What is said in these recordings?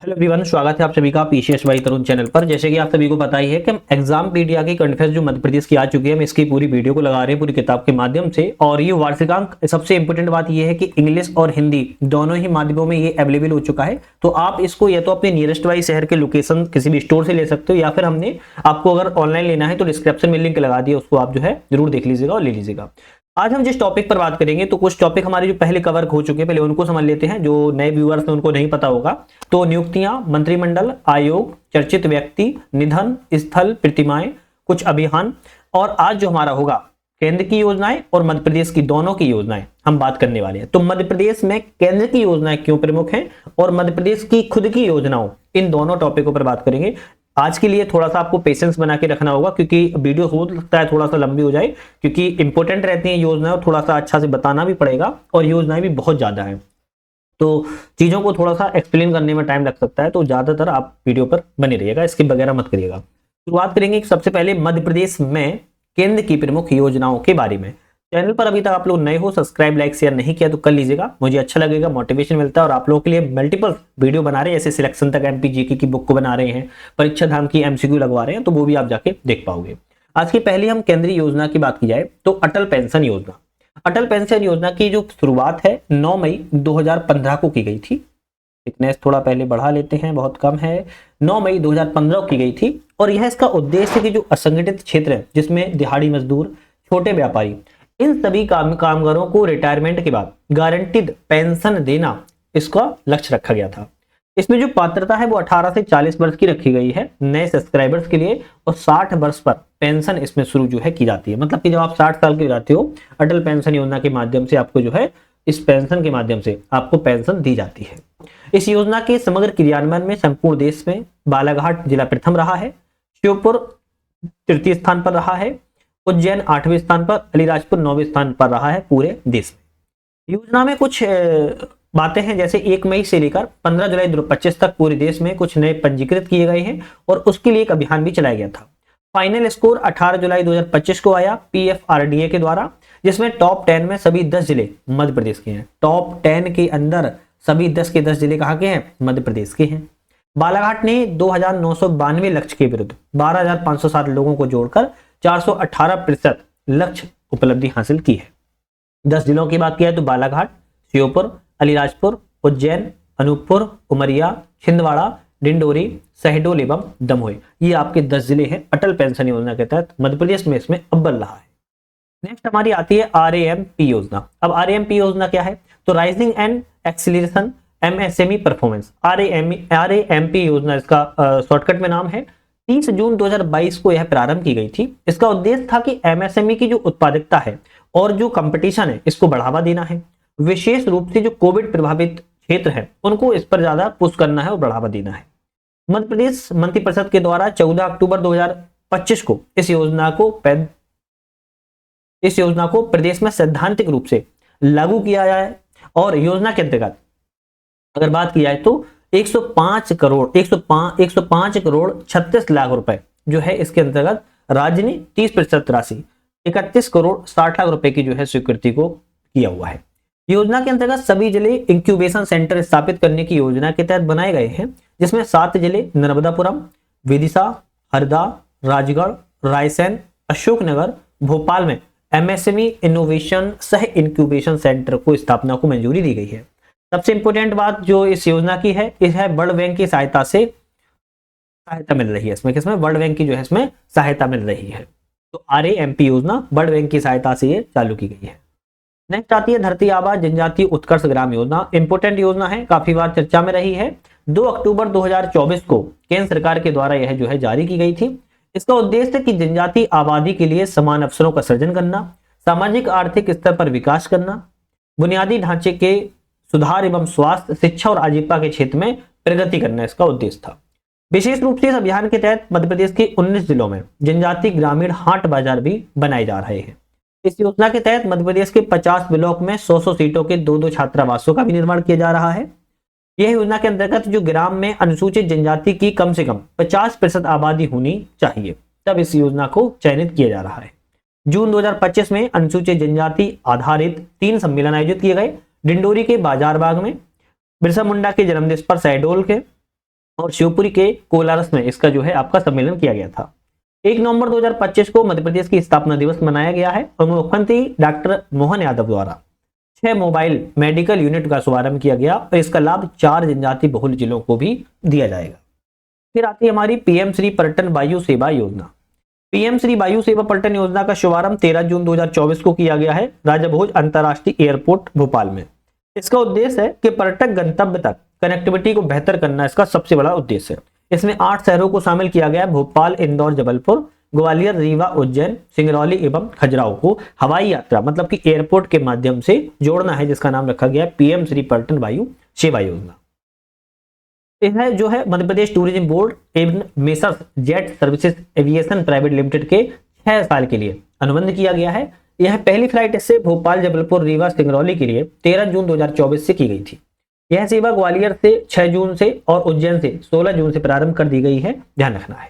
Hello everyone, स्वागत है आप सभी का पीसीएस बाई तरुण चैनल पर। जैसे कि आप सभी को पता ही है कि हम एग्जाम पीडिया की करंट अफेयर्स जो मध्य प्रदेश की आ चुकी है, हम इसकी पूरी वीडियो को लगा रहे हैं पूरी किताब के माध्यम से। और ये वार्षिकांक, सबसे इंपॉर्टेंट बात ये है कि इंग्लिश और हिंदी दोनों ही माध्यमों में ये अवेलेबल हो चुका है। तो आप इसको या तो अपने नियरेस्ट वाइज शहर के लोकेशन किसी भी स्टोर से ले सकते हो, या फिर हमने आपको अगर ऑनलाइन लेना है तो डिस्क्रिप्शन में लिंक लगा दिया, उसको आप जो है जरूर देख लीजिएगा और ले लीजिएगा। आज हम जिस टॉपिक पर बात करेंगे, तो कुछ टॉपिक हमारे जो पहले कवर हो चुके हैं, पहले उनको समझ लेते हैं। जो नए व्यूअर्स हैं उनको नहीं पता होगा। तो नियुक्तियां, मंत्रिमंडल, आयोग, चर्चित व्यक्ति, निधन, स्थल, प्रतिमाएं, कुछ अभियान, और आज जो हमारा होगा केंद्र की योजनाएं और मध्य प्रदेश की दोनों की योजनाएं हम बात करने वाले हैं। तो मध्य प्रदेश में केंद्र की योजनाएं क्यों प्रमुख हैं और मध्य प्रदेश की खुद की योजनाओं, इन दोनों टॉपिकों पर बात करेंगे। आज के लिए थोड़ा सा आपको पेशेंस बना के रखना होगा, क्योंकि वीडियो हो सकता है थोड़ा सा लंबी हो जाए, क्योंकि इंपॉर्टेंट रहती है योजनाएं, थोड़ा सा अच्छा से बताना भी पड़ेगा और योजनाएं भी बहुत ज्यादा है, तो चीजों को थोड़ा सा एक्सप्लेन करने में टाइम लग सकता है। तो ज्यादातर आप वीडियो पर बने रहिएगा, स्किप वगैरह मत करिएगा। शुरुआत करेंगे सबसे पहले मध्य प्रदेश में केंद्र की प्रमुख योजनाओं के बारे में। चैनल पर अभी तक आप लोग नए हो, सब्सक्राइब लाइक शेयर नहीं किया तो कर लीजिएगा, मुझे अच्छा लगेगा, मोटिवेशन मिलता है। और आप लोगों के लिए मल्टीपल वीडियो बना रहे हैं, जैसे सिलेक्शन तक एमपी जीके की बुक को बना रहे हैं, परीक्षा धाम की एमसीक्यू लगवा रहे हैं, तो वो भी आप जाके देख पाओगे। आज की पहली हम केंद्रीय योजना की बात की जाए तो अटल पेंशन योजना। अटल पेंशन योजना की जो शुरुआत है 9 मई 2015 को की गई थी। थिकनेस थोड़ा पहले बढ़ा लेते हैं, बहुत कम है। 9 मई 2015 को की गई थी और यह इसका उद्देश्य कि जो असंगठित क्षेत्र है, जिसमें दिहाड़ी मजदूर, छोटे व्यापारी, इन सभी कामगारों को रिटायरमेंट के बाद गारंटीड पेंशन देना, इसका लक्ष्य रखा गया था। इसमें जो पात्रता है वो 18 से 40 वर्ष की रखी गई है नए सब्सक्राइबर्स के लिए, और 60 वर्ष पर पेंशन इसमें शुरू जो है की जाती है। मतलब कि जब आप 60 साल के हो जाते हो, अटल पेंशन योजना के माध्यम से आपको जो है, इस पेंशन के माध्यम से आपको पेंशन दी जाती है। इस योजना के समग्र क्रियान्वयन में संपूर्ण देश में बालाघाट जिला प्रथम रहा है, श्योपुर तृतीय स्थान पर रहा है, उज्जैन 8वें स्थान पर, अलीराजपुर 9वें स्थान पर रहा है पूरे देश में। योजना में कुछ बातें हैं, जैसे 1 मई से लेकर 15 जुलाई 2025 तक पूरे देश में कुछ नए पंजीकृत किए गए हैं और उसके लिए एक अभियान भी चलाया गया था। फाइनल स्कोर 18 जुलाई 2025 को आया पीएफआरडीए के द्वारा, जिसमें टॉप 10 में सभी 10 जिले मध्य प्रदेश के हैं। टॉप 10 के अंदर सभी 10 के 10 जिले कहाँ के हैं? मध्य प्रदेश के हैं। बालाघाट ने 2992 लक्ष्य के विरुद्ध 12,507 लोगों को जोड़कर 418% लक्ष्य उपलब्धि हासिल की है। 10 जिलों की बात किया तो बालाघाट, श्योपुर, अलीराजपुर, उज्जैन, अनूपपुर, उमरिया, छिंदवाड़ा, डिंडोरी, शहडोल एवं दमोह, ये आपके 10 जिले हैं। अटल पेंशन योजना के तहत मध्य प्रदेश में इसमें अव्वल रहा है। नेक्स्ट हमारी आती है आरएएमपी योजना। अब आरएएमपी योजना क्या है? तो raising and acceleration MSME performance, RAMP योजना इसका शॉर्टकट में नाम है। 30 जून 2022 को यह प्रारंभ की गई थी। इसका उद्देश्य था कि एमएसएमई की जो उत्पादकता है और जो कंपटीशन है, इसको बढ़ावा देना है। विशेष रूप से जो कोविड प्रभावित क्षेत्र है, उनको इस पर ज्यादा पुश करना है और बढ़ावा देना है। मध्य प्रदेश मंत्रिपरिषद के द्वारा 14 अक्टूबर 2025 को इस योजना को प्रदेश में सैद्धांतिक रूप से लागू किया जाए। और योजना के अंतर्गत अगर बात की जाए तो 105 करोड़ 36 लाख रुपए जो है इसके अंतर्गत राज्य ने 30% राशि 31 करोड़ 60 लाख रुपए की जो है स्वीकृति को किया हुआ है। योजना के अंतर्गत सभी जिले इंक्यूबेशन सेंटर स्थापित करने की योजना के तहत बनाए गए हैं, जिसमें 7 जिले नर्मदापुरम, विदिशा, हरदा, राजगढ़, रायसेन, अशोकनगर, भोपाल में एमएसएमई इनोवेशन सह इंक्यूबेशन सेंटर को स्थापना को मंजूरी दी गई है। सबसे इंपॉर्टेंट बात जो इस योजना की है, इस है वर्ल्ड बैंक की सहायता मिल रही है। इसमें किसमें? वर्ल्ड बैंक की जो है इसमें सहायता मिल रही है। तो आरएएमपी योजना वर्ल्ड बैंक की सहायता से ये चालू की गई है। नेक्स्ट आती है धरती आबा जनजातीय उत्कर्ष ग्राम योजना। इंपोर्टेंट योजना है, काफी बार चर्चा में रही है। 2 अक्टूबर 2024 को केंद्र सरकार के द्वारा यह जो है जारी की गई थी। इसका उद्देश्य कि जनजातीय आबादी के लिए समान अवसरों का सृजन करना, सामाजिक आर्थिक स्तर पर विकास करना, बुनियादी ढांचे के सुधार एवं स्वास्थ्य, शिक्षा और आजीविका के क्षेत्र में प्रगति करना इसका उद्देश्य था। विशेष रूप से इस अभियान के तहत मध्य प्रदेश के 19 जिलों में जनजातीय ग्रामीण हाट बाजार भी बनाए जा रहे हैं। इस योजना के तहत मध्य प्रदेश के 50 ब्लॉक में 100 सीटों के 2 छात्रावासों का भी निर्माण किया जा रहा है। यह योजना के अंतर्गत जो ग्राम में अनुसूचित जनजाति की कम से कम 50% आबादी होनी चाहिए, तब इस योजना को चयनित किया जा रहा है। जून 2025 में अनुसूचित जनजाति आधारित 3 सम्मेलन आयोजित किए गए। डिंडोरी के बाजार बाग में, बिरसा मुंडा के जन्मदिवस पर शहडोल के, और शिवपुरी के कोलारस में इसका जो है आपका सम्मेलन किया गया था। 1 नवंबर 2025 को मध्य प्रदेश की स्थापना दिवस मनाया गया है और मुख्यमंत्री डॉक्टर मोहन यादव द्वारा 6 मोबाइल मेडिकल यूनिट का शुभारंभ किया गया और इसका लाभ 4 जनजाति बहुल जिलों को भी दिया जाएगा। फिर आती है हमारी पीएम श्री पर्यटन वायु सेवा योजना। पीएम श्री वायु सेवा पर्यटन योजना का शुभारंभ 13 जून 2024 को किया गया है राजा भोज अंतरराष्ट्रीय एयरपोर्ट भोपाल में। इसका उद्देश्य है कि पर्यटक गंतव्य तक कनेक्टिविटी को बेहतर करना इसका सबसे बड़ा उद्देश्य है। इसमें 8 शहरों को शामिल किया गया है, भोपाल, इंदौर, जबलपुर, ग्वालियर, रीवा, उज्जैन, सिंगरौली एवं खजुराहो को हवाई यात्रा मतलब कि एयरपोर्ट के माध्यम से जोड़ना है, जिसका नाम रखा गया है पीएम श्री पर्यटन वायु सेवा योजना। यह जो है मध्य प्रदेश टूरिज्म बोर्ड एवं messrs jet services aviation private limited के 6 साल के लिए अनुबंध किया गया है। यह पहली फ्लाइट इससे भोपाल, जबलपुर, रीवा, सिंगरौली के लिए 13 जून 2024 से की गई थी। यह सेवा ग्वालियर से 6 जून से और उज्जैन से 16 जून से प्रारंभ कर दी गई है, ध्यान रखना है।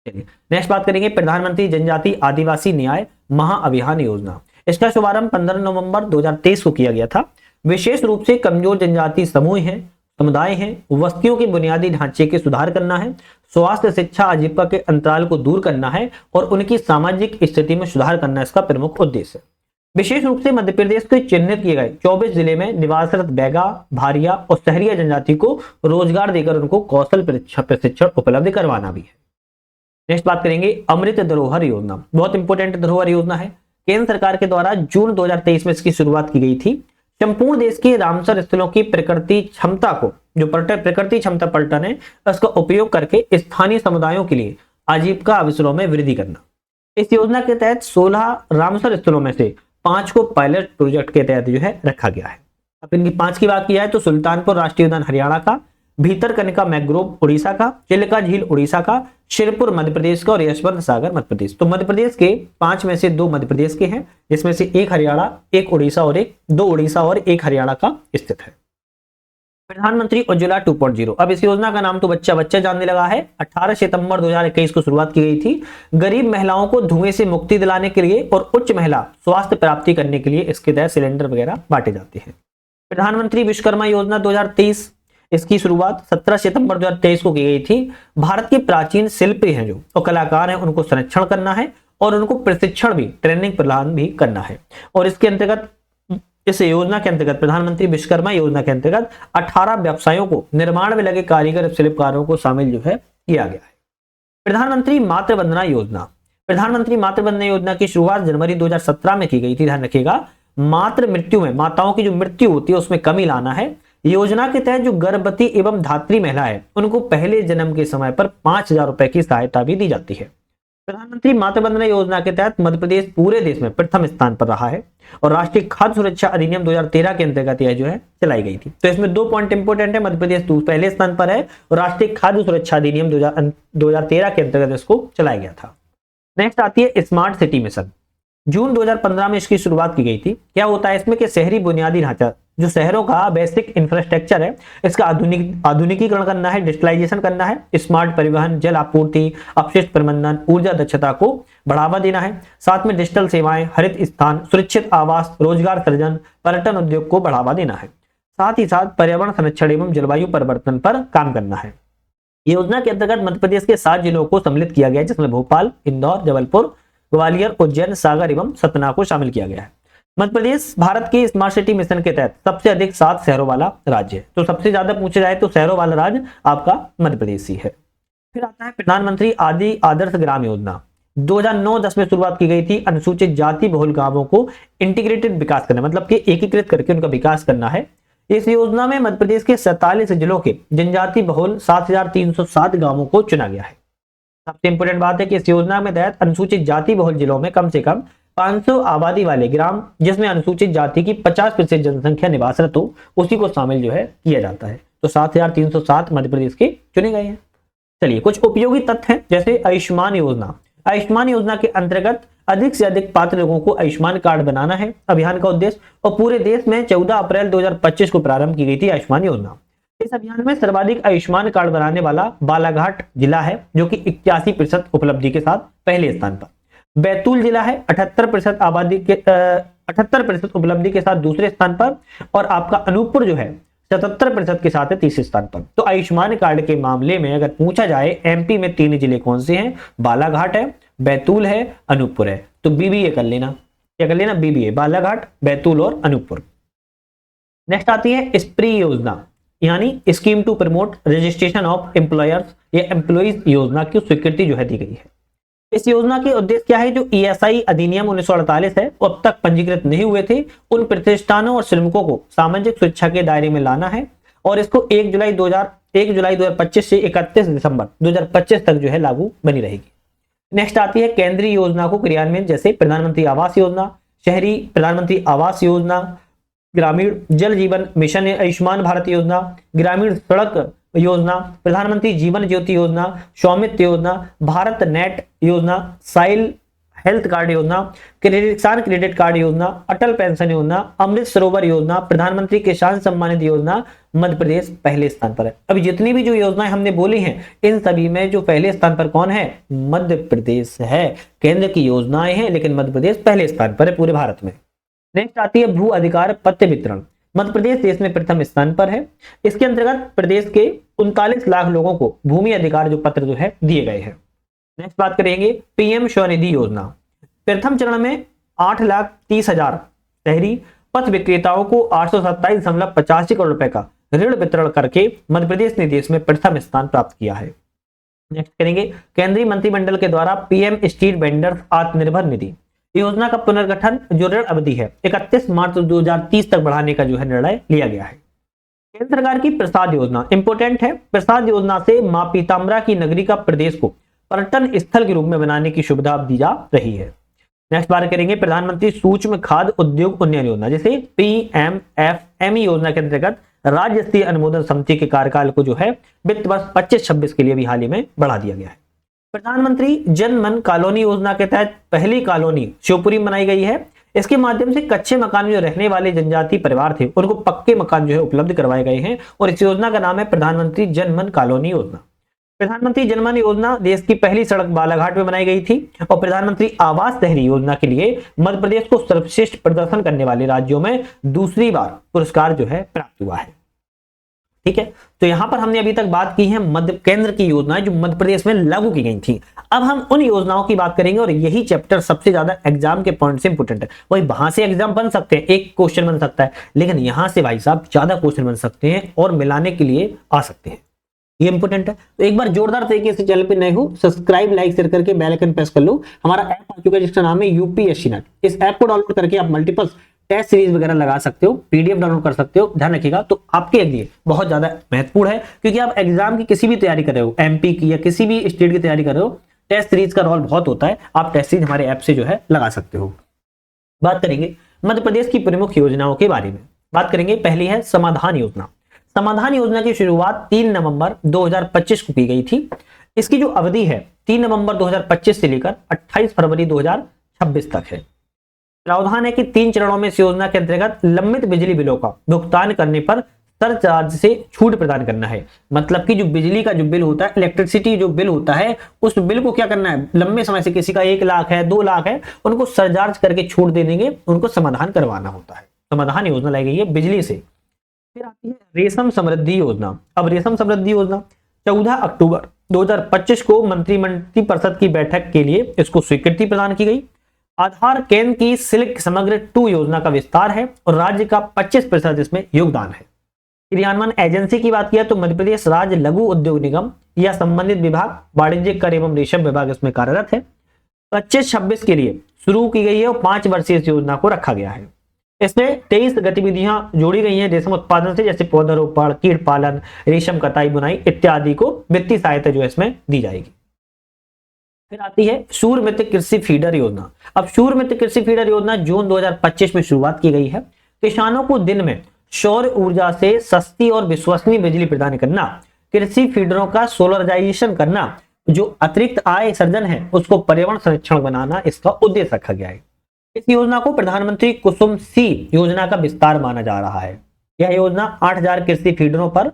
चलिए नेक्स्ट बात करेंगे प्रधानमंत्री जनजाति आदिवासी न्याय महाअभियान योजना। इसका शुभारंभ 15 नवंबर 2023 को किया गया था। विशेष रूप से कमजोर जनजाति समूह हैं, समुदाय हैं, बस्तियों के बुनियादी ढांचे के सुधार करना है, स्वास्थ्य, शिक्षा, आजीविका के अंतराल को दूर करना है और उनकी सामाजिक स्थिति में सुधार करना इसका प्रमुख उद्देश्य है। विशेष रूप से मध्य प्रदेश के चिन्हित किए गए 24 जिले में निवासरत बैगा, भारिया और सहरिया जनजाति को रोजगार देकर उनको कौशल प्रशिक्षण उपलब्ध करवाना भी है। नेक्स्ट बात करेंगे अमृत धरोहर योजना। बहुत इंपॉर्टेंट धरोहर योजना है। केंद्र सरकार के द्वारा जून 2023 में इसकी शुरुआत की गई थी। संपूर्ण देश के रामसर स्थलों की प्रकृति क्षमता को, जो प्रकृति क्षमता पर्यटन है, उसका उपयोग करके स्थानीय समुदायों के लिए आजीविका अवसरों में वृद्धि करना। इस योजना के तहत 16 रामसर स्थलों में से 5 को पायलट प्रोजेक्ट के तहत जो है रखा गया है। अब इनकी 5 की बात की जाए तो सुल्तानपुर राष्ट्रीय उद्यान हरियाणा का, भीतरकनिका मैंग्रोव उड़ीसा का, चिल्का झील उड़ीसा का, शिरपुर मध्य प्रदेश का और यशवंत सागर मध्य प्रदेश। तो मध्य प्रदेश के 5 में से 2 मध्य प्रदेश के हैं, जिसमें से 1 हरियाणा, 1 उड़ीसा और 2 उड़ीसा और 1 हरियाणा का स्थित है। प्रधानमंत्री उज्ज्वला 2.0। अब इस योजना का नाम तो बच्चा बच्चा जानने लगा है। 18 सितंबर 2021 को शुरुआत की गई थी। गरीब महिलाओं को धुएं से मुक्ति दिलाने के लिए और उच्च महिला स्वास्थ्य प्राप्ति करने के लिए इसके तहत सिलेंडर वगैरह बांटे जाते हैं। प्रधानमंत्री विश्वकर्मा योजना 2023, इसकी शुरुआत 17 सितंबर 2023 को की गई थी। भारत के प्राचीन शिल्पी हैं जो और कलाकार हैं, उनको संरक्षण करना है और उनको प्रशिक्षण भी, ट्रेनिंग प्रदान भी करना है। और इसके अंतर्गत, इस योजना के अंतर्गत, प्रधानमंत्री विश्वकर्मा योजना के अंतर्गत 18 व्यवसायों को, निर्माण में लगे कारीगर शिल्पकारों को शामिल जो है किया गया है। प्रधानमंत्री मातृ वंदना योजना। प्रधानमंत्री मातृ वंदना योजना की शुरुआत जनवरी 2017 में की गई थी। ध्यान रखिएगा, मातृ मृत्यु में, माताओं की जो मृत्यु होती है उसमें कमी लाना है। योजना के तहत जो गर्भवती एवं धात्री महिला है उनको पहले जन्म के समय पर 5,000 रुपए की सहायता भी दी जाती है। प्रधानमंत्री मातृ वंदना योजना के तहत मध्य प्रदेश पूरे देश में प्रथम स्थान पर रहा है और राष्ट्रीय खाद्य सुरक्षा अधिनियम 2013 के अंतर्गत यह जो है चलाई गई थी। तो इसमें 2 पॉइंट इंपोर्टेंट है। मध्य प्रदेश पहले स्थान पर है और राष्ट्रीय खाद्य सुरक्षा अधिनियम 2013 के अंतर्गत इसको चलाया गया था। नेक्स्ट आती है स्मार्ट सिटी मिशन। जून 2015 में इसकी शुरुआत की गई थी। क्या होता है इसमें कि शहरी बुनियादी ढांचा, जो शहरों का बेसिक इंफ्रास्ट्रक्चर है, इसका आधुनिकीकरण करना है, डिजिटलाइजेशन करना है, स्मार्ट परिवहन, जल आपूर्ति, अपशिष्ट प्रबंधन, ऊर्जा दक्षता को बढ़ावा देना है। साथ में डिजिटल सेवाएं, हरित स्थान, सुरक्षित आवास, रोजगार सृजन, पर्यटन उद्योग को बढ़ावा देना है। साथ ही साथ पर्यावरण संरक्षण एवं जलवायु परिवर्तन पर काम करना है। योजना के अंतर्गत मध्य प्रदेश के 7 जिलों को सम्मिलित किया गया है, जिसमें भोपाल, इंदौर, जबलपुर, ग्वालियर, उज्जैन, सागर एवं सतना को शामिल किया गया है। मध्य प्रदेश भारत के स्मार्ट सिटी मिशन के तहत सबसे अधिक 7 शहरों वाला राज्य है। तो सबसे ज्यादा पूछा जाए तो शहरों वाला राज्य आपका मध्य प्रदेश ही है। फिर आता है प्रधानमंत्री आदर्श ग्राम योजना। 2009-10 में शुरुआत की गई थी। अनुसूचित जाति बहुल गांवों को इंटीग्रेटेड विकास करना, मतलब कि एकीकृत करके उनका विकास करना है। इस योजना में मध्य प्रदेश के 47 जिलों के जनजाति बहुल 7,307 गांवों को चुना गया है। सबसे इंपोर्टेंट बात है कि इस योजना में तहत अनुसूचित जाति बहुल जिलों में कम से कम 500 आबादी वाले ग्राम, जिसमें अनुसूचित जाति की 50% जनसंख्या निवासरत हो, उसी को शामिल जो है किया जाता है। तो 7,307 मध्य प्रदेश के चुने गए हैं। चलिए कुछ उपयोगी तथ्य हैं, जैसे आयुष्मान योजना। आयुष्मान योजना के अंतर्गत अधिक से अधिक पात्र लोगों को आयुष्मान कार्ड बनाना है अभियान का उद्देश्य, और पूरे देश में 14 अप्रैल 2025 को प्रारंभ की गई थी आयुष्मान योजना। इस अभियान में सर्वाधिक आयुष्मान कार्ड बनाने वाला बालाघाट जिला है, जो कि 81% उपलब्धि के साथ पहले स्थान पर। बैतूल जिला है 78% आबादी के 78% उपलब्धि के साथ दूसरे स्थान पर, और आपका अनूपपुर जो है 77% के साथ है तीसरे स्थान पर। तो आयुष्मान कार्ड के मामले में अगर पूछा जाए एमपी में 3 जिले कौन से हैं, बालाघाट है, बैतूल है, अनूपपुर है। तो बीबीए कर लेना, क्या कर लेना, बीबीए, बालाघाट, बैतूल और अनूपपुर। नेक्स्ट आती है स्प्री योजना, यानी scheme to promote registration of employers या एम्प्लॉइज योजना की स्वीकृति जो है दी गई है। इस योजना के उद्देश्य क्या है, जो ईएसआई अधिनियम 1948 है वो अब तक पंजीकृत नहीं हुए थे उन प्रतिष्ठानों और श्रमिकों को सामाजिक सुरक्षा के दायरे में लाना है, और इसको 1 जुलाई 2025 से 31 दिसंबर 2025 तक जो है लागू बनी रहेगी। नेक्स्ट आती है केंद्रीय योजना को क्रियान्वयन, जैसे प्रधानमंत्री आवास योजना, शहरी प्रधानमंत्री आवास योजना, ग्रामीण जल जीवन मिशन, आयुष्मान भारत योजना, ग्रामीण सड़क योजना, प्रधानमंत्री जीवन ज्योति योजना, स्वामित्व योजना, भारत नेट योजना, साइल हेल्थ कार्ड योजना, किसान क्रेडिट कार्ड योजना, अटल पेंशन योजना, अमृत सरोवर योजना, प्रधानमंत्री किसान सम्मान निधि योजना। मध्य प्रदेश पहले स्थान पर है। अभी जितनी भी जो योजनाएं हमने बोली हैं इन सभी में जो पहले स्थान पर कौन है, मध्य प्रदेश है। केंद्र की योजनाएं हैं लेकिन मध्य प्रदेश पहले स्थान पर है पूरे भारत में। नेक्स्ट आती है भू अधिकार पत्र वितरण, मध्य प्रदेश देश में प्रथम स्थान पर है। इसके अंतर्गत प्रदेश के 39 लाख लोगों को भूमि अधिकार जो पत्र जो है दिए गए हैं। नेक्स्ट बात करेंगे पीएम स्वनिधि योजना। प्रथम चरण में 8,30,000 शहरी पथ विक्रेताओं को 827.85 करोड़ रुपए का ऋण वितरण करके मध्य प्रदेश ने देश में प्रथम स्थान प्राप्त किया है। नेक्स्ट करेंगे केंद्रीय मंत्रिमंडल के द्वारा PM street vendors Atmanirbhar Nidhi योजना का पुनर्गठन जो ऋण अवधि है 31 मार्च 2030 तक बढ़ाने का जो है निर्णय लिया गया है। केंद्र सरकार की प्रसाद योजना इंपोर्टेंट है। प्रसाद योजना से मां पीताम्बरा की नगरी का प्रदेश को पर्यटन स्थल के रूप में बनाने की सुविधा दी जा रही है। नेक्स्ट बात करेंगे प्रधानमंत्री सूक्ष्म खाद्य उद्योग उन्नयन योजना, जैसे पीएमएफएमई योजना के अंतर्गत राज्य स्तरीय अनुमोदन समिति के कार्यकाल को जो है वित्त वर्ष 25-26 के लिए भी हाल ही में बढ़ा दिया गया है। प्रधानमंत्री जन मन कॉलोनी योजना के तहत पहली कॉलोनी शिवपुरी में बनाई गई है। इसके माध्यम से कच्चे मकान में जो रहने वाले जनजाति परिवार थे उनको पक्के मकान जो है उपलब्ध करवाए गए हैं, और इस योजना का नाम है प्रधानमंत्री जन मन कॉलोनी योजना। प्रधानमंत्री जन मन योजना देश की पहली सड़क बालाघाट में बनाई गई थी, और प्रधानमंत्री आवास शहरी योजना के लिए मध्य प्रदेश को सर्वश्रेष्ठ प्रदर्शन करने वाले राज्यों में दूसरी बार पुरस्कार जो है प्राप्त हुआ है। ठीक है, तो यहां पर हमने अभी तक बात की है मध्य केंद्र की योजनाएं जो मध्य प्रदेश में लागू की गई थी। अब हम उन योजनाओं की बात करेंगे, और यही चैप्टर सबसे ज्यादा एग्जाम के पॉइंट से इंपोर्टेंट है। वही वहां से एग्जाम बन सकते हैं, एक क्वेश्चन बन सकता है, लेकिन यहां से भाई साहब ज्यादा क्वेश्चन बन सकते हैं और मिलाने के लिए आ सकते हैं, ये इंपोर्टेंट है। तो एक बार जोरदार तरीके से चैनल पे नए हो सब्सक्राइब लाइक शेयर करके बेल आइकन प्रेस कर लो। हमारा ऐप आ चुका है जिसका नाम है यूपीएससी नेट। इस ऐप को डाउनलोड करके आप मल्टीपल टेस्ट सीरीज वगैरह लगा सकते हो, पीडीएफ डाउनलोड कर सकते हो। ध्यान रखिएगा, तो आपके लिए बहुत ज्यादा महत्वपूर्ण है, क्योंकि आप एग्जाम की किसी भी तैयारी कर रहे हो, एमपी की या किसी भी स्टेट की तैयारी कर रहे हो, टेस्ट सीरीज का रोल बहुत होता है। आप टेस्ट सीरीज हमारे ऐप से जो है लगा सकते हो। बात करेंगे मध्य प्रदेश की प्रमुख योजनाओं के बारे में। बात करेंगे, पहली है समाधान योजना। समाधान योजना की शुरुआत 3 नवंबर 2025 को की गई थी। इसकी जो अवधि है 3 नवंबर 2025 से लेकर 28 फरवरी 2026 तक है। प्रावधान है कि 3 चरणों में इस योजना के अंतर्गत लंबित बिजली बिलों का भुगतान करने पर सरचार्ज से छूट प्रदान करना है। मतलब कि जो बिजली का जो बिल होता है, इलेक्ट्रिसिटी जो बिल होता है, उस बिल को क्या करना है, लंबे समय से किसी का 1 लाख है 2 लाख है, उनको सरचार्ज करके छूट दे देंगे, उनको समाधान करवाना होता है। समाधान योजना लाई गई है बिजली से। फिर आती है रेशम समृद्धि योजना। अब रेशम समृद्धि योजना 14 अक्टूबर 2025 को मंत्रिमंडल परिषद की बैठक के लिए इसको स्वीकृति प्रदान की गई। आधार केंद्र की सिल्क समग्र 2 योजना का विस्तार है और राज्य का 25% इसमें योगदान है। क्रियान्वयन एजेंसी की बात किया तो मध्य प्रदेश राज्य लघु उद्योग निगम या संबंधित विभाग, वाणिज्यिक कर एवं रेशम विभाग इसमें कार्यरत है। 25-26 के लिए शुरू की गई है और 5 वर्षीय इस योजना को रखा गया है। इसमें 23 गतिविधियां जोड़ी गई हैं रेशम उत्पादन से, जैसे पौधारोपण, कीट पालन, रेशम कताई बुनाई इत्यादि को वित्तीय सहायता जो इसमें दी जाएगी। फिर आती है सूर्य मित्र कृषि फीडर योजना। अब सूर्य मित्र कृषि फीडर योजना जून 2025 में शुरुआत की गई है। किसानों को दिन में सौर ऊर्जा से सस्ती और विश्वसनीय बिजली प्रदान करना, कृषि फीडरों का सोलराइजेशन करना, जो अतिरिक्त आय सर्जन है उसको पर्यावरण संरक्षण बनाना इसका उद्देश्य रखा गया है। इस योजना को प्रधानमंत्री कुसुम सी योजना का विस्तार माना जा रहा है। यह योजना 8000 कृषि फीडरों पर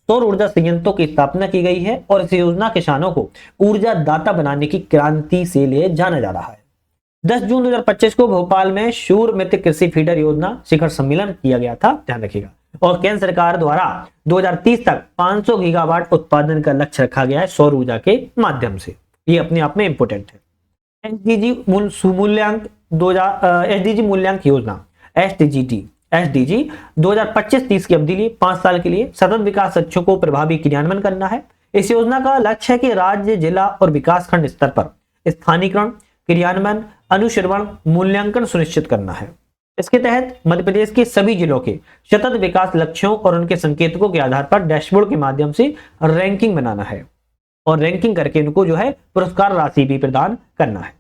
सौर ऊर्जा संयंत्रों की स्थापना की गई है और इस योजना किसानों को ऊर्जा दाता बनाने की क्रांति से लिए जाना जा रहा है। 10 जून 2025 को भोपाल में सूर्य मित्र कृषि फीडर योजना शिखर सम्मेलन किया गया था। ध्यान रखिएगा, और केंद्र सरकार द्वारा 2030 तक 500 गीगावाट उत्पादन का लक्ष्य रखा गया है सौर ऊर्जा के माध्यम से। ये अपने आप में इंपोर्टेंट है। एसडीजी मूल्यांक योजना एसडीजी 2025-30 की अवधि लिए 5 साल के लिए सतत विकास लक्ष्यों को प्रभावी क्रियान्वयन करना है। इस योजना का लक्ष्य है कि राज्य, जिला और विकासखंड स्तर पर स्थानीयकरण, क्रियान्वयन, अनुश्रवण, मूल्यांकन सुनिश्चित करना है। इसके तहत मध्य प्रदेश के सभी जिलों के सतत विकास लक्ष्यों और उनके संकेतकों के आधार पर डैशबोर्ड के माध्यम से रैंकिंग बनाना है और रैंकिंग करके उनको जो है पुरस्कार राशि भी प्रदान करना है।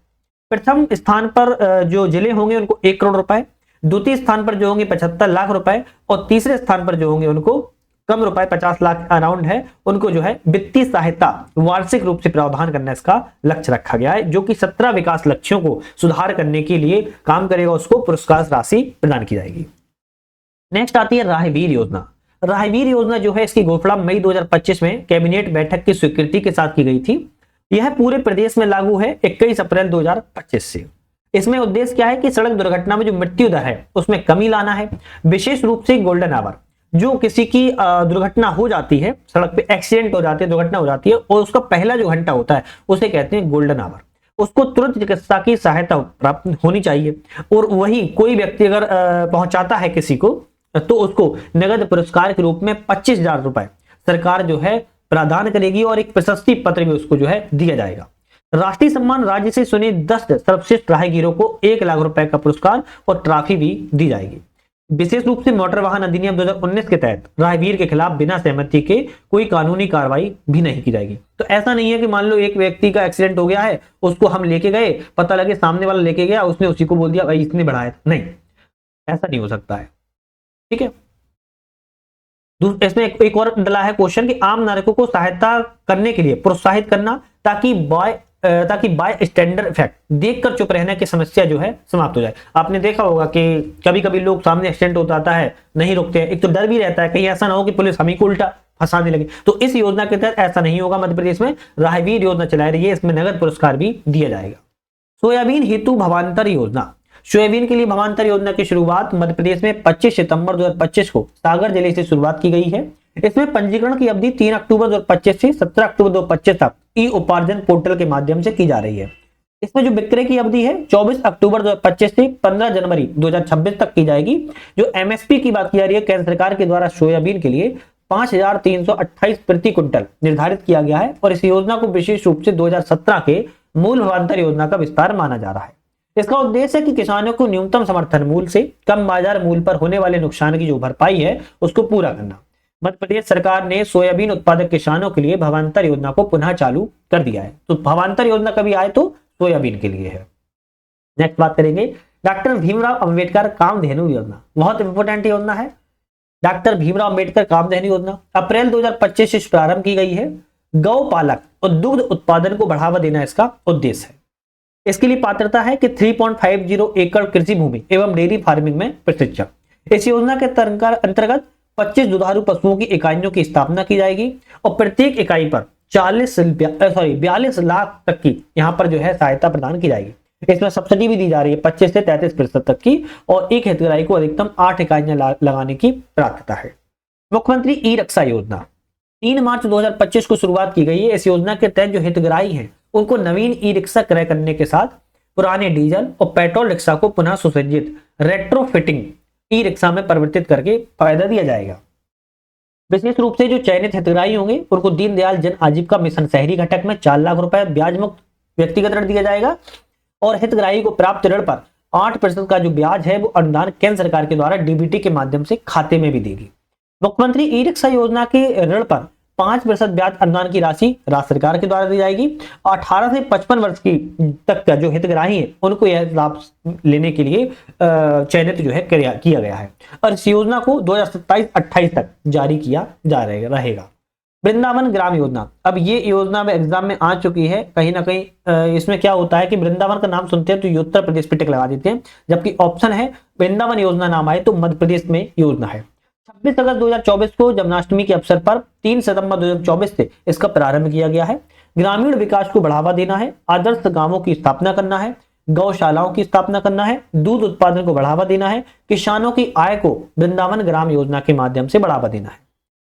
प्रथम स्थान पर जो जिले होंगे उनको 1 करोड़ रुपए, द्वितीय स्थान पर जो होंगे 75 लाख रुपए और तीसरे स्थान पर जो होंगे उनको कम रुपए 50 लाख अराउंड है, उनको जो है वित्तीय सहायता वार्षिक रूप से प्रावधान करना इसका लक्ष्य रखा गया है, जो कि 17 विकास लक्ष्यों को सुधार करने के लिए काम करेगा, उसको पुरस्कार राशि प्रदान की जाएगी। नेक्स्ट आती है राहवीर योजना। राहवीर योजना जो है इसकी घोषणा मई 2025 में कैबिनेट बैठक की स्वीकृति के साथ की गई थी। यह पूरे प्रदेश में लागू है 21 अप्रैल 2025 से। इसमें उद्देश्य क्या है कि सड़क दुर्घटना में जो मृत्यु दर है उसमें कमी लाना है, विशेष रूप से गोल्डन आवर। जो किसी की दुर्घटना हो जाती है, सड़क पे एक्सीडेंट हो जाती है, दुर्घटना हो जाती है और उसका पहला जो घंटा होता है उसे कहते हैं गोल्डन आवर। उसको तुरंत चिकित्सा की सहायता प्राप्त होनी चाहिए और वही कोई व्यक्ति अगर पहुंचाता है किसी को तो उसको नगद पुरस्कार के रूप में 25,000 रुपए सरकार जो है प्रदान करेगी और एक प्रशस्ति पत्र भी उसको जो है दिया जाएगा। राष्ट्रीय सम्मान राज्य से चुने 10 सर्वश्रेष्ठ राहगीरों को 1 लाख रुपए का पुरस्कार और ट्रॉफी भी दी जाएगी। विशेष रूप से मोटर वाहन अधिनियम 2019 के तहत राहगीर के खिलाफ बिना सहमति के कोई कानूनी कार्रवाई भी नहीं की जाएगी। तो ऐसा नहीं है कि मान लो एक व्यक्ति का एक्सीडेंट हो गया है, उसको हम लेके गए, पता लगे सामने वाला लेके गया, उसने उसी को बोल दिया भाई इसने बढ़ाया, नहीं, ऐसा नहीं हो सकता है। ठीक है। इसमें एक और डला है क्वेश्चन कि आम नागरिकों को सहायता करने के लिए प्रोत्साहित करना ताकि बाय स्टैंडर्ड इफेक्ट देखकर चुप रहने की समस्या जो है समाप्त हो जाए। आपने देखा होगा कि कभी कभी लोग सामने एक्सीडेंट होता है नहीं रुकते हैं, एक तो डर भी रहता है कहीं ऐसा ना हो कि पुलिस हम ही को उल्टा फंसाने लगे। तो इस योजना के तहत ऐसा नहीं होगा। मध्य प्रदेश में राहवीर योजना चलाई रही है, इसमें नगद पुरस्कार भी दिया जाएगा। सोयाबीन हेतु भवांतर योजना। सोयाबीन के लिए भवांतर योजना की शुरुआत मध्य प्रदेश में 25 सितंबर 2025 को सागर जिले से शुरुआत की गई है। इसमें पंजीकरण की अवधि 3 अक्टूबर 2025 से 17 अक्टूबर 2025 तक ई उपार्जन पोर्टल के माध्यम से की जा रही है। इसमें जो विक्रय की अवधि है 24 अक्टूबर 2025 से 15 जनवरी 2026 तक की जाएगी। जो एमएसपी की बात की जा रही है, केंद्र सरकार के द्वारा सोयाबीन के लिए 5,328 प्रति क्विंटल निर्धारित किया गया है और इस योजना को विशेष रूप से 2017 के मूल भवांतर योजना का विस्तार माना जा रहा है। इसका उद्देश्य है कि किसानों को न्यूनतम समर्थन मूल्य से कम बाजार मूल्य पर होने वाले नुकसान की जो भरपाई है उसको पूरा करना। मध्य प्रदेश सरकार ने सोयाबीन उत्पादक किसानों के लिए भवांतर योजना को पुनः चालू कर दिया है। तो भवांतर योजना कभी आए तो सोयाबीन के लिए है। नेक्स्ट बात करेंगे डॉक्टर भीमराव अंबेडकर कामधेनु योजना। बहुत इंपोर्टेंट योजना है। डॉक्टर भीमराव अंबेडकर कामधेनु योजना अप्रैल 2025 से प्रारंभ की गई है। गौ पालक और दुग्ध उत्पादन को बढ़ावा देना इसका उद्देश्य है। इसके लिए पात्रता है कि 3.50 एकड़ कृषि भूमि एवं डेयरी फार्मिंग में प्रशिक्षण। इस योजना के अंतर्गत 25 दुधारू पशुओं की इकाइयों की स्थापना की जाएगी और प्रत्येक इकाई पर 42 लाख तक की यहाँ पर जो है सहायता प्रदान की जाएगी। इसमें सब्सिडी भी दी जा रही है 25 से 33% तक की और एक हितग्राही को अधिकतम 8 इकाइयां लगाने की प्राथमिकता है। मुख्यमंत्री ई रिक्शा योजना 3 मार्च 2025 को शुरुआत की गई है। इस योजना के तहत जो हितग्राही हैं उनको नवीन ई रिक्शा क्रय करने के साथ पुराने डीजल और पेट्रोल रिक्शा को पुनः सुसज्जित रेट्रोफिटिंग ई रिक्शा में परिवर्तित करके फायदा दिया जाएगा। विशेष रूप से जो चयनित हितग्राही होंगे उनको दीनदयाल जन आजीविका मिशन शहरी घटक में 4 लाख रुपए ब्याज मुक्त व्यक्तिगत ऋण दिया जाएगा और हितग्राही को प्राप्त ऋण पर 8% का जो ब्याज है वो अनुदान केंद्र सरकार के द्वारा डीबीटी के माध्यम से खाते में भी देगी। मुख्यमंत्री ई रिक्शा योजना के ऋण पर 5% ब्याज अनुदान की राशि राज्य सरकार के द्वारा दी जाएगी। 18 से 55 वर्ष की तक का जो हितग्राही है उनको यह लाभ लेने के लिए चयनित जो है किया गया है और इस योजना को 2027-28 तक जारी किया जा रहेगा। वृंदावन ग्राम योजना। अब ये योजना में एग्जाम में आ चुकी है। कहीं ना कहीं इसमें क्या होता है कि वृंदावन का नाम सुनते हैं तो उत्तर प्रदेश पे टिक लगा देते हैं, जबकि ऑप्शन है वृंदावन योजना नाम आए तो मध्य प्रदेश में योजना है। 26 अगस्त 2024 को जन्माष्टमी के अवसर पर 3 सितंबर 2024 से इसका प्रारंभ किया गया है। ग्रामीण विकास को बढ़ावा देना है, आदर्श गांवों की स्थापना करना है, गौशालाओं की स्थापना करना है, दूध उत्पादन को बढ़ावा देना है, किसानों की आय को वृंदावन ग्राम योजना के माध्यम से बढ़ावा देना है।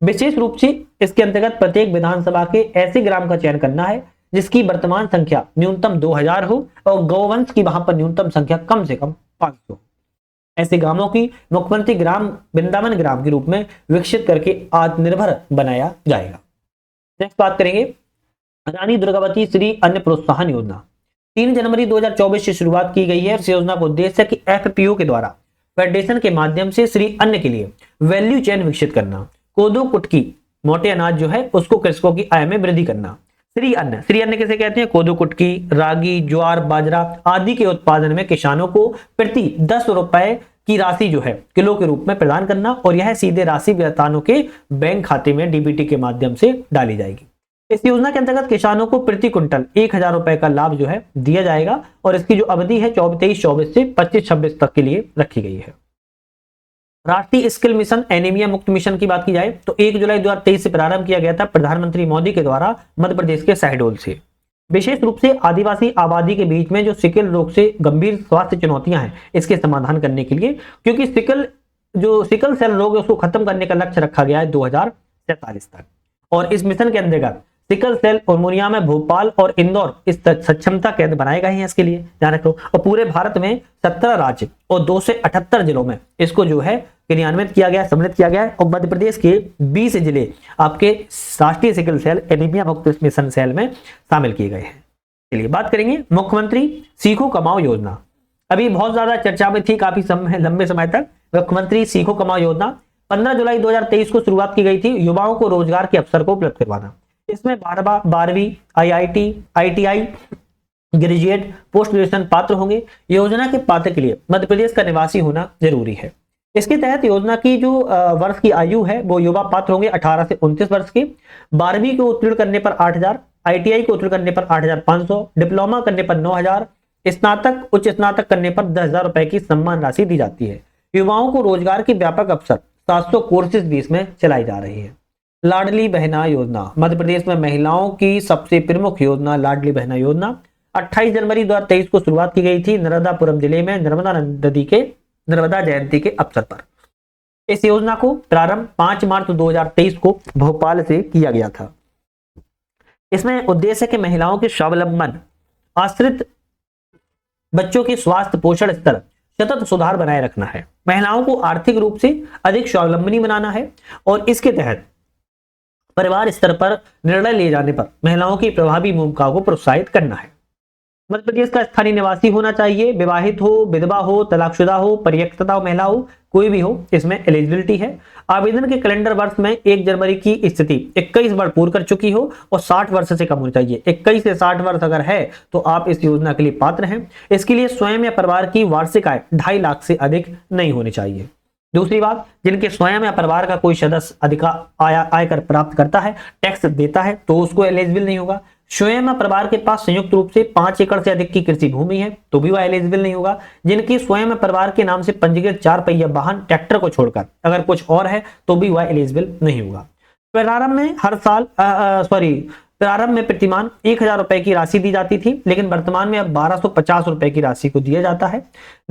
विशेष रूप से इसके अंतर्गत प्रत्येक विधानसभा के ऐसे ग्राम का चयन करना है जिसकी वर्तमान संख्या न्यूनतम 2000 हो और गौवंश की वहां पर न्यूनतम संख्या कम से कम 500। ऐसे ग्रामों की मुख्यमंत्री ग्राम वृंदावन ग्राम के रूप में विकसित करके आत्मनिर्भर बनाया जाएगा। नेक्स्ट बात करेंगे रानी दुर्गावती श्री अन्न प्रोत्साहन योजना। 3 जनवरी 2024 से शुरुआत की गई है। इस योजना का उद्देश्य है कि एफपीओ के द्वारा फेडरेशन के माध्यम से श्री अन्न के लिए वैल्यू चेन विकसित करना, कोदो कुटकी मोटे अनाज जो है उसको कृषकों की आय में वृद्धि करना। श्री अन्न किसे कहते हैं? कोदो कुटकी, रागी, ज्वार, बाजरा आदि के उत्पादन में किसानों को प्रति 10 रुपए की राशि जो है किलो के रूप में प्रदान करना और यह सीधे राशि किसानों के बैंक खाते में डीबीटी के माध्यम से डाली जाएगी। इस योजना के अंतर्गत किसानों को प्रति क्विंटल 1000 रुपए का लाभ जो है दिया जाएगा और इसकी जो अवधि है 23-24 से 25-26 तक के लिए रखी गई है। राष्ट्रीय स्किल मिशन एनीमिया मुक्त मिशन की बात की जाए तो 1 जुलाई 2023 से प्रारंभ किया गया था प्रधानमंत्री मोदी के द्वारा मध्य प्रदेश के शहडोल से। विशेष रूप से आदिवासी आबादी के बीच में जो सिकल रोग से गंभीर स्वास्थ्य चुनौतियां हैं इसके समाधान करने के लिए, क्योंकि सिकल सेल रोग है उसको खत्म करने का लक्ष्य रखा गया है 2047 तक। और इस मिशन के अंतर्गत सिकल सेल उन्मूलना में भोपाल और इंदौर इस सक्षमता केंद्र बनाए गए हैं इसके लिए, ध्यान रखो। और पूरे भारत में 17 राज्य और 278 जिलों में इसको जो है क्रियान्वित किया गया, सम्मिलित किया गया है। और मध्य प्रदेश के 20 जिले आपके राष्ट्रीय सिकल सेल एनीमिया मुक्त मिशन सेल में शामिल किए गए हैं। चलिए बात करेंगे मुख्यमंत्री सीखो कमाओ योजना। अभी बहुत ज्यादा चर्चा में थी काफी लंबे समय तक। मुख्यमंत्री सीखो कमाओ योजना 15 जुलाई 2023 को शुरुआत की गई थी। युवाओं को रोजगार के अवसर को उपलब्ध करवाना। इसमें 12वीं IIT ITI graduate post graduation पात्र होंगे। योजना के पात्र के लिए मध्य प्रदेश का निवासी होना जरूरी है। इसके तहत योजना की जो वर्ष की आयु है वो युवा पात्र होंगे 18 से 29 वर्ष के। 12वीं को उत्तीर्ण करने पर 8000, ITI को उत्तीर्ण करने पर 8500, डिप्लोमा करने पर 9000, स्नातक उच्च स्नातक करने पर 10,000 रुपए की सम्मान राशि दी जाती है। युवाओं को रोजगार की व्यापक अवसर 700 कोर्सेज भी इसमें चलाई जा रही है। लाडली बहना योजना मध्य प्रदेश में महिलाओं की सबसे प्रमुख योजना लाडली बहना योजना 28 जनवरी 2023 को शुरुआत की गई थी नर्मदापुरम जिले में नर्मदा जयंती के अवसर पर। इस योजना को प्रारंभ 5 मार्च 2023 को भोपाल से किया गया था। इसमें उद्देश्य है कि महिलाओं के स्वावलंबन, आश्रित बच्चों के स्वास्थ्य पोषण स्तर सतत सुधार बनाए रखना है। महिलाओं को आर्थिक रूप से अधिक स्वावलंबनी बनाना है और इसके तहत परिवार स्तर पर निर्णय लिए जाने पर महिलाओं की प्रभावी भूमिका को प्रोत्साहित करना है। मध्य प्रदेश का स्थानीय निवासी होना चाहिए। विवाहित हो, विधवा हो, तलाकशुदा हो, परित्यक्ता महिला हो, कोई भी हो, इसमें एलिजिबिलिटी है। आवेदन के कैलेंडर वर्ष में 1 जनवरी की स्थिति 21 वर्ष पूर्ण कर चुकी हो और 60 वर्ष से कम होनी चाहिए। 21 से 60 वर्ष अगर है तो आप इस योजना के लिए पात्र हैं। इसके लिए स्वयं या परिवार की वार्षिक आय 2.5 लाख से अधिक नहीं होनी चाहिए। दूसरी बात, जिनके स्वयं या परिवार का कोई सदस्य आयकर प्राप्त करता है, टैक्स देता है, तो उसको एलिजिबल नहीं होगा। स्वयं या परिवार के पास संयुक्त रूप से 5 एकड़ से अधिक की कृषि भूमि है तो भी वह एलिजिबल नहीं होगा। जिनकी स्वयं या परिवार के नाम से पंजीकृत 4 पहिया वाहन ट्रैक्टर को छोड़कर अगर कुछ और है तो भी वह एलिजिबल नहीं होगा। प्रारंभ में प्रतिमान 1000 रुपए की राशि दी जाती थी, लेकिन वर्तमान में अब 1250 रुपए की राशि को दिया जाता है।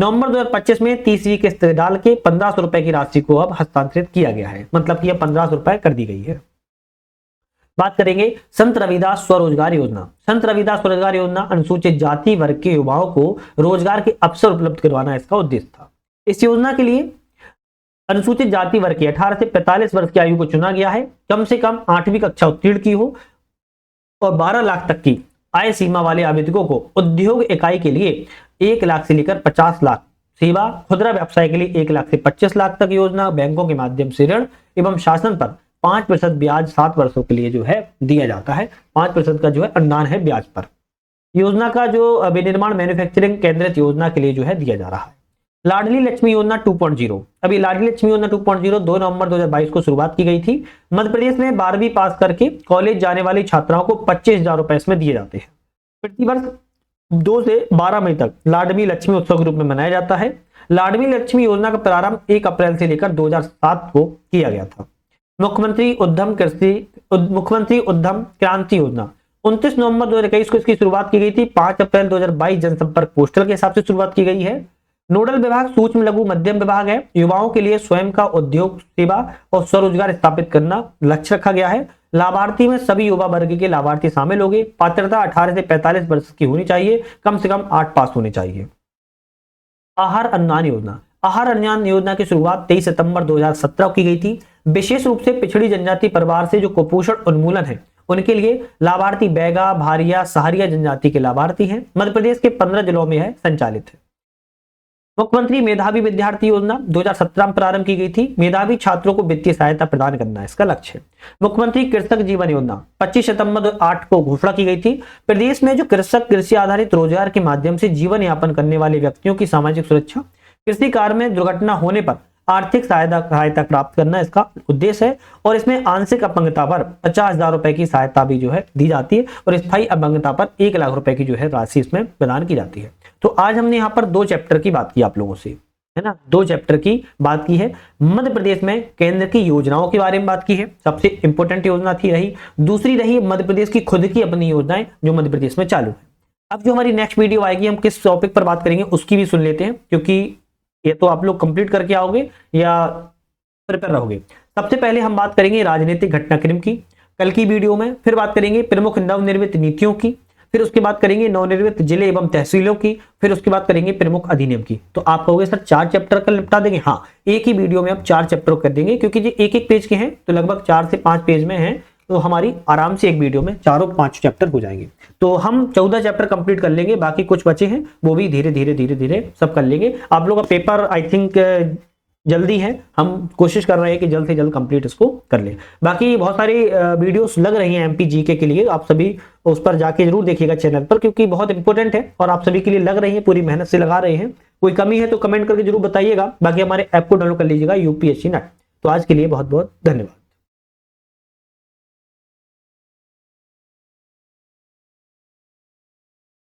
नवंबर 2025 में 30वीं किस्त डाल के 1500 रुपए की राशि को अब हस्तांतरित किया गया है, मतलब कि अब 1500 रुपए कर दी गई है। बात करेंगे संत रविदास स्वरोजगार योजना। संत रविदास स्वरोजगार योजना अनुसूचित जाति वर्ग के युवाओं को रोजगार के अवसर उपलब्ध करवाना इसका उद्देश्य था। इस योजना के लिए अनुसूचित जाति वर्ग के 18 से 45 वर्ष की आयु को चुना गया है। कम से कम 8वीं कक्षा उत्तीर्ण की हो और 12 लाख तक की आय सीमा वाले आवेदकों को उद्योग इकाई के लिए 1 लाख से लेकर 50 लाख, सेवा खुदरा व्यवसाय के लिए 1 लाख से 25 लाख तक योजना, बैंकों के माध्यम से ऋण एवं शासन पर 5% ब्याज 7 वर्षों के लिए जो है दिया जाता है। 5% का जो है अनुदान है ब्याज पर। योजना का जो विनिर्माण मैन्युफैक्चरिंग केंद्रित योजना के लिए जो है दिया जा रहा है। लाडली लक्ष्मी योजना 2.0। अभी लाडली लक्ष्मी योजना 2.0 2 नवंबर 2022 को शुरुआत की गई थी। मध्य प्रदेश में 12वीं पास करके कॉलेज जाने वाली छात्राओं को 25,000 रुपए इसमें दिए जाते हैं। प्रतिवर्ष 2 से 12 मई तक लाडली लक्ष्मी उत्सव के रूप में मनाया जाता है। लाडली लक्ष्मी योजना का प्रारंभ 1 अप्रैल से लेकर 2007 को किया गया था। मुख्यमंत्री उद्यम क्रांति योजना 29 नवंबर 2021 को इसकी शुरुआत की गई थी। 5 अप्रैल 2022 जनसंपर्क पोस्टल के हिसाब से शुरुआत की गई है। नोडल विभाग सूक्ष्म लघु मध्यम विभाग है। युवाओं के लिए स्वयं का उद्योग सेवा और स्वरोजगार स्थापित करना लक्ष्य रखा गया है। लाभार्थी में सभी युवा वर्ग के लाभार्थी शामिल होंगे। पात्रता 18 से 45 वर्ष की होनी चाहिए, कम से कम 8 पास होने चाहिए। आहार अनुदान योजना। आहार अनुदान योजना की शुरुआत 23 सितंबर 2017 की गई थी। विशेष रूप से पिछड़ी जनजाति परिवार से जो कुपोषण उन्मूलन है उनके लिए लाभार्थी बैगा, भारिया, सहारिया जनजाति के लाभार्थी हैं। मध्य प्रदेश के 15 जिलों में है संचालित है। मुख्यमंत्री मेधावी विद्यार्थी योजना 2017 में प्रारंभ की गई थी। मेधावी छात्रों को वित्तीय सहायता प्रदान करना इसका लक्ष्य है। मुख्यमंत्री कृषक जीवन योजना 25 सितंबर 2008 को घोषणा की गई थी। प्रदेश में जो कृषक कृषि आधारित रोजगार के माध्यम से जीवन यापन करने वाले व्यक्तियों की सामाजिक सुरक्षा, कृषि कार्य में दुर्घटना होने पर आर्थिक सहायता प्राप्त करना इसका उद्देश्य है। और इसमें आंशिक अपंगता पर 50,000 रुपए की सहायता भी जो है दी जाती है और स्थायी अपंगता पर 1 लाख रुपए की जो है राशि इसमें प्रदान की जाती है। तो आज हमने यहाँ पर 2 चैप्टर की बात की आप लोगों से, है ना, 2 चैप्टर की बात की है। मध्य प्रदेश में केंद्र की योजनाओं के बारे में बात की है, सबसे इंपॉर्टेंट योजना थी रही। दूसरी रही मध्य प्रदेश की खुद की अपनी योजनाएं जो मध्य प्रदेश में चालू है। अब जो हमारी नेक्स्ट वीडियो आएगी हम किस टॉपिक पर बात करेंगे उसकी भी सुन लेते हैं, क्योंकि ये तो आप लोग कंप्लीट करके आओगे या प्रिपेयर रहोगे। सबसे पहले हम बात करेंगे राजनीतिक घटनाक्रम की कल की वीडियो में, फिर बात करेंगे प्रमुख नवनिर्मित नीतियों की, फिर उसके बाद करेंगे नवनिर्मित जिले एवं तहसीलों की, फिर उसके बाद करेंगे प्रमुख अधिनियम की। तो आप कहोगे सर 4 चैप्टर कल निपटा देंगे? हाँ, एक ही वीडियो में आप 4 चैप्टर कर देंगे, क्योंकि ये एक पेज के हैं तो लगभग 4 से 5 पेज में हैं, तो हमारी आराम से एक वीडियो में 4-5 चैप्टर हो जाएंगे। तो हम 14 चैप्टर कंप्लीट कर लेंगे, बाकी कुछ बचे हैं वो भी धीरे धीरे सब कर लेंगे। आप लोग का पेपर आई थिंक जल्दी है, हम कोशिश कर रहे हैं कि जल्द से जल्द कंप्लीट इसको कर लें। बाकी बहुत सारी वीडियोस लग रही हैं एमपी जीके के लिए, आप सभी उस पर जाके जरूर देखिएगा चैनल पर, क्योंकि बहुत इंपॉर्टेंट है और आप सभी के लिए लग रही है, पूरी मेहनत से लगा रहे हैं। कोई कमी है तो कमेंट करके जरूर बताइएगा। बाकी हमारे ऐप को डाउनलोड कर लीजिएगा यूपीएससी नेट। तो आज के लिए बहुत बहुत धन्यवाद।